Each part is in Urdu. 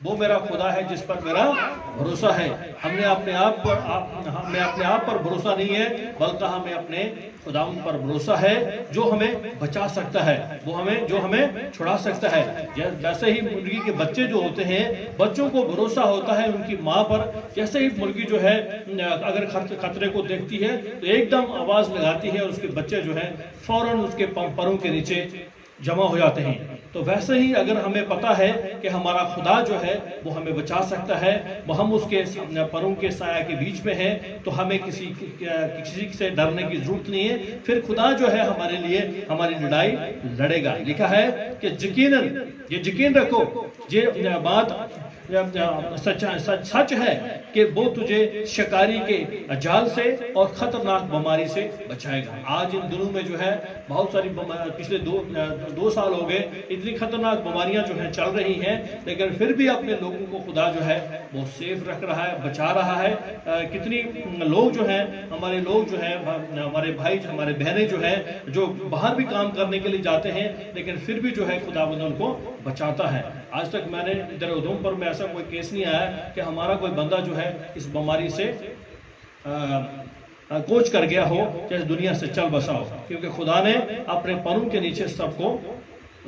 وہ میرا خدا ہے جس پر میرا بھروسہ ہے. ہمیں اپنے آپ پر بھروسہ نہیں ہے، بلکہ ہمیں اپنے خداوند پر بھروسہ ہے جو ہمیں بچا سکتا ہے، جو ہمیں چھڑا سکتا ہے. جیسے ہی مرغی کے بچے جو ہوتے ہیں، بچوں کو بھروسہ ہوتا ہے ان کی ماں پر. جیسے ہی مرغی جو ہے اگر خطرے کو دیکھتی ہے تو ایک دم آواز لگاتی ہے اور اس کے بچے جو ہے فوراً اس کے پروں کے نیچے جمع ہو جاتے ہیں. تو ویسے ہی اگر ہمیں پتا ہے کہ ہمارا خدا جو ہے وہ ہمیں بچا سکتا ہے، وہ ہم اس کے پروں کے سایہ کے بیچ میں ہیں، تو ہمیں کسی سے ڈرنے کی ضرورت نہیں ہے. پھر خدا جو ہے ہمارے لیے ہماری لڑائی لڑے گا. لکھا ہے کہ یقین رکھو یہ بات سچ ہے کہ وہ تجھے شکاری کے جال سے اور خطرناک بیماری سے بچائے گا. آج ان دنوں میں جو ہے بہت ساری پچھلے دو سال ہو گئے اتنی خطرناک بیماریاں جو ہیں چل رہی ہیں، لیکن پھر بھی اپنے لوگوں کو خدا جو ہے وہ سیف رکھ رہا ہے، بچا رہا ہے. کتنی لوگ جو ہیں ہمارے ہمارے بھائی ہمارے بہنیں جو ہیں جو باہر بھی کام کرنے کے لیے جاتے ہیں، لیکن پھر بھی جو ہے خداوند ان کو بچاتا ہے. آج تک میں نے ادھر ادھم پر میں ایسا کوئی کیس نہیں آیا کہ ہمارا کوئی بندہ جو ہے اس بیماری سے کوچ کر گیا ہو کہ اس دنیا سے چل بسا ہو، کیونکہ خدا نے اپنے پروں کے نیچے سب کو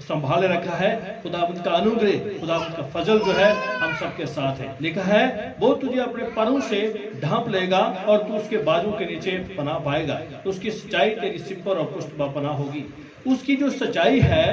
سنبھالے رکھا ہے. خداوند کا انوگرہ، خداوند کا فضل جو ہے ہم سب کے ساتھ ہے. لکھا ہے وہ تجھے اپنے پروں سے ڈھانپ لے گا اور تو اس کے بازو کے نیچے پناہ پائے گا. اس کی سچائی تیری سپر اور پشت پناہ ہوگی. اس کی جو سچائی ہے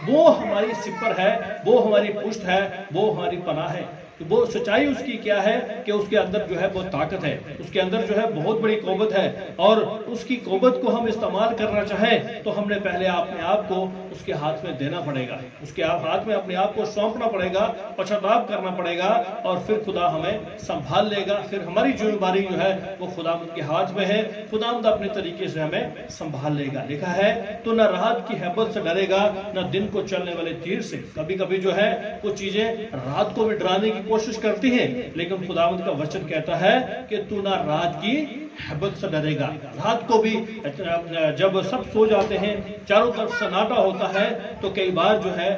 وہ ہماری سپر ہے، وہ ہماری پشت ہے، وہ ہماری پناہ ہے. وہ سچائی اس کی کیا ہے کہ اس کے اندر جو ہے وہ طاقت ہے، اس کے اندر جو ہے بہت بڑی قوت ہے، اور اس کی قوت کو ہم استعمال کرنا چاہیں تو ہم نے پہلے اپنے آپ کو اس کے ہاتھ میں دینا پڑے گا، اس کے ہاتھ میں اپنے آپ کو سونپنا پڑے گا، پچھتاپ کرنا پڑے گا، اور پھر خدا ہمیں سنبھال لے گا. پھر ہماری ذمہ داری جو ہے وہ خداوند کے ہاتھ میں ہے، خداوند اپنے طریقے سے ہمیں سنبھال لے گا. لکھا ہے تو نہ رات کی ہیبت سے ڈرے گا نہ دن کو چلنے والے تیر سے. کبھی کبھی جو ہے کچھ چیزیں رات کو بھی ڈرانے کی کوشش کرتی ہیں، لیکن خداوند کا وچن کہتا ہے کہ تو نہ رات کی ہیبت سے ڈرے گا. رات کو بھی جب سب سو جاتے ہیں، چاروں طرف سناٹا ہوتا ہے، تو کئی بار جو ہے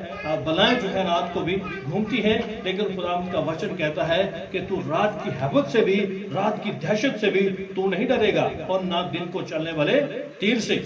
بلائیں جو ہے رات کو بھی گھومتی ہیں، لیکن خداوند کا وچن کہتا ہے کہ تو رات کی ہیبت سے بھی، رات کی دہشت سے بھی تو نہیں ڈرے گا، اور نہ دن کو چلنے والے تیر سے.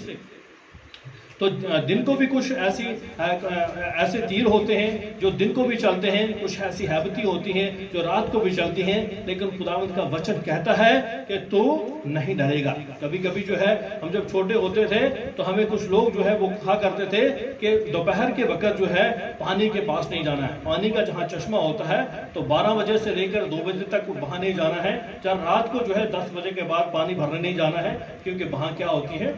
تو دن کو بھی کچھ ایسے تیر ہوتے ہیں جو دن کو بھی چلتے ہیں، کچھ ایسی ہیبتی ہوتی ہیں جو رات کو بھی چلتی ہیں، لیکن خداوند کا وچن کہتا ہے کہ تو نہیں ڈرے گا. کبھی کبھی جو ہے ہم جب چھوٹے ہوتے تھے تو ہمیں کچھ لوگ جو ہے وہ کہا کرتے تھے کہ دوپہر کے وقت جو ہے پانی کے پاس نہیں جانا ہے. پانی کا جہاں چشمہ ہوتا ہے تو 12 بجے سے لے کر 2 بجے تک وہاں نہیں جانا ہے. جب رات کو جو ہے 10 بجے کے بعد پانی بھرنے نہیں جانا ہے، کیونکہ وہاں کیا ہوتی ہے،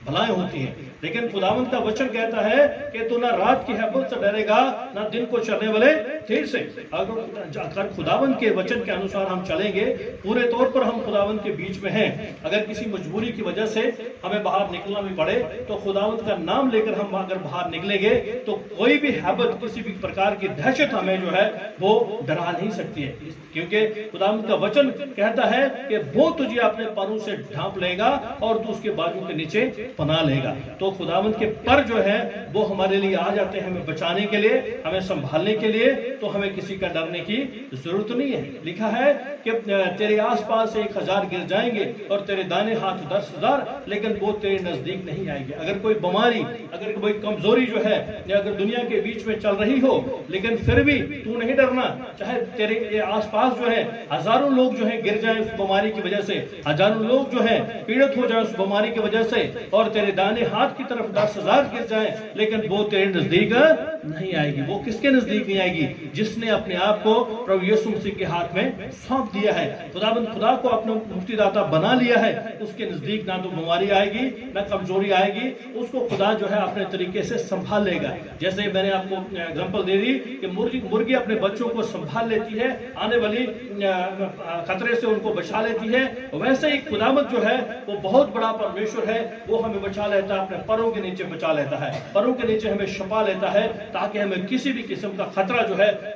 بلائیں ہوتی ہیں. لیکن خداوند کا وچن کہتا ہے کہ تو نہ رات کی ہیبت سے ڈرے گا نہ دن کو چلنے والے تیر سے. اگر خداوند کے وچن کے انوسار ہم چلیں گے، پورے طور پر ہم خداوند کے بیچ میں ہیں. اگر کسی مجبوری کی وجہ سے ہمیں باہر نکلنا بھی پڑے تو خداوند کا نام لے کر ہم اگر باہر نکلیں گے تو کوئی بھی ہیبت، کسی بھی پرکار کی دہشت ہمیں جو ہے وہ ڈرا نہیں سکتی ہے، کیونکہ خداوند کا وچن کہتا ہے کہ وہ تجھے اپنے پروں سے ڈھانپ لے گا اور تو اس کے بازو کے نیچے پناہ لے گا. تو خداوند کے پر جو ہے وہ ہمارے لیے آ جاتے ہیں ہمیں بچانے کے لیے، ہمیں سنبھالنے کے لیے. تو ہمیں کسی کا ڈرنے کی ضرورت نہیں ہے. لکھا ہے کہ تیرے آس پاس 1000 گر جائیں گے اور تیرے دائیں ہاتھ 10,000، لیکن وہ تیرے نزدیک نہیں آئے گی. اگر کوئی بیماری، اگر کوئی کمزوری جو ہے یا اگر دنیا کے بیچ میں چل رہی ہو، لیکن پھر بھی تو نہیں ڈرنا. چاہے تیرے آس پاس جو ہے ہزاروں لوگ جو ہے گر جائیں اس بیماری کی وجہ سے، ہزاروں لوگ جو ہے پیڑت ہو جائیں اس بیماری کی وجہ سے، اور تیرے دائیں ہاتھ کی طرف 10,000 گر جائیں، لیکن وہ تیرے نزدیک نہیں آئے گی. وہ کس کے نزدیک نہیں آئے گی؟ جس نے اپنے آپ کو پربھو یسوع مسیح کے ہاتھ میں سونپ دیا ہے، خدا کو اپنا مفتی داتا بنا لیا ہے. اس کے نزدیک نہ تو بیماری آئے گی نہ کمزوری آئے گی. اس کو خدا جو ہے اپنے طریقے سے سنبھال لے گا. جیسے میں نے آپ کو اگزامپل دے دی کہ مرغی اپنے بچوں کو سنبھال لیتی ہے، آنے والی خطرے سے ان کو بچا لیتی ہے، ویسے ہی خداوند جو ہے وہ بہت بڑا پرمیشور ہے. وہ ہمیں بچا لیتا ہے، اپنے پروں کے نیچے بچا لیتا ہے، پروں کے نیچے ہمیں چھپا لیتا ہے، تاکہ ہمیں کسی بھی قسم کا خطرہ جو ہے